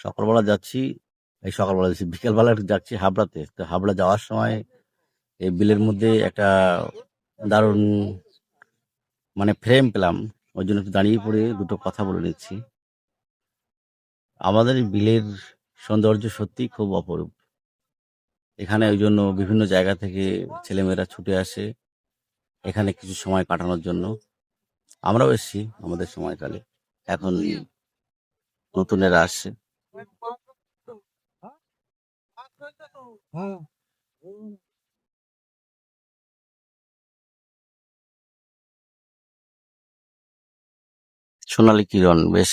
সকালবেলা যাচ্ছি, এই সকালবেলা যাচ্ছি, বিকেলবেলা একটু যাচ্ছি হাবড়াতে। তো হাবড়া যাওয়ার সময় এই বিলের মধ্যে একটা দারুণ ফ্রেম পেলাম। ওই জন্য একটু দাঁড়িয়ে পড়ে দুটো কথা বলে নিচ্ছি। আমাদের এই বিলের সৌন্দর্য সত্যি খুব অপরূপ। এখানে ওই জন্য বিভিন্ন জায়গা থেকে ছেলেমেয়েরা ছুটে আসে এখানে কিছু সময় কাটানোর জন্য। আমরাও এসেছি আমাদের সময়কালে। এখন নতুনেরা আসছে। সোনালী কিরণ বেশ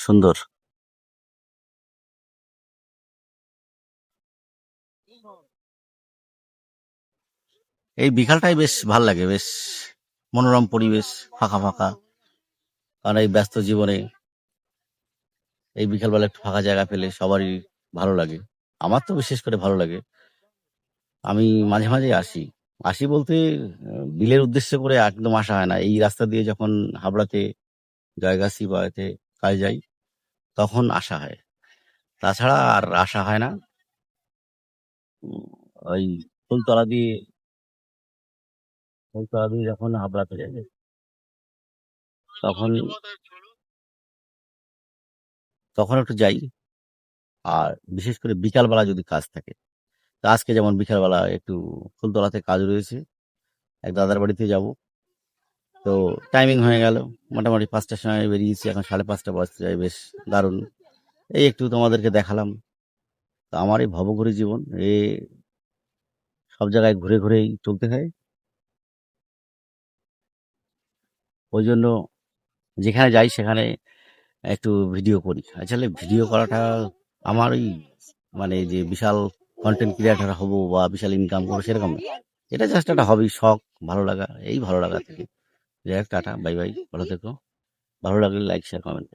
সুন্দর। এই বিকালটাই বেশ ভাল লাগে, বেশ মনোরম পরিবেশ, ফাঁকা ফাঁকা। কারণ এই ব্যস্ত জীবনে এই বিকালবেলা একটু ফাঁকা জায়গা পেলে সবারই ভালো লাগে। আমার তো বিশেষ করে ভালো লাগে। আমি মাঝে মাঝে আসি। আসি বলতে বিলের উদ্দেশ্য করে একদম আসা হয় না। এই রাস্তা দিয়ে যখন হাবড়াতে জয়গাছি বা এতে কাজে যাই তখন আসা হয়। তাছাড়া আর আসা হয় না। উম, ওই ফুলতলা দিয়ে যখন হাবড়াতে যাই তখন তখন একটু যাই। আর বিশেষ করে বিকালবেলা যদি কাজ থাকে, তো আজকে যেমন বিকালবেলা একটু ফুলতলাতে কাজ রয়েছে, এক দাদার বাড়িতে যাব। তো টাইমিং হয়ে গেল, মোটামুটি 5টার সময় বেরিয়েছি, এখন 5:30 বাজতে যায়। বেশ দারুণ। এই একটু তোমাদেরকে দেখালাম। তো আমার এই ভবঘুরে জীবন, সব জায়গায় ঘুরে ঘুরেই চলতে হয়। ওই জন্য যেখানে যাই সেখানে একটু ভিডিও করি। আসলে ভিডিও করাটা আমার ওই যে বিশাল কন্টেন্ট ক্রিয়েটার হব বা বিশাল ইনকাম করবো সেরকম না। এটা জাস্ট একটা হবি, শখ, ভালো লাগা, এই ভালো লাগা থেকে। যাই হোক, টাটা, বাই বাই, ভালো থেকো। ভালো লাগলে লাইক, শেয়ার, কমেন্ট।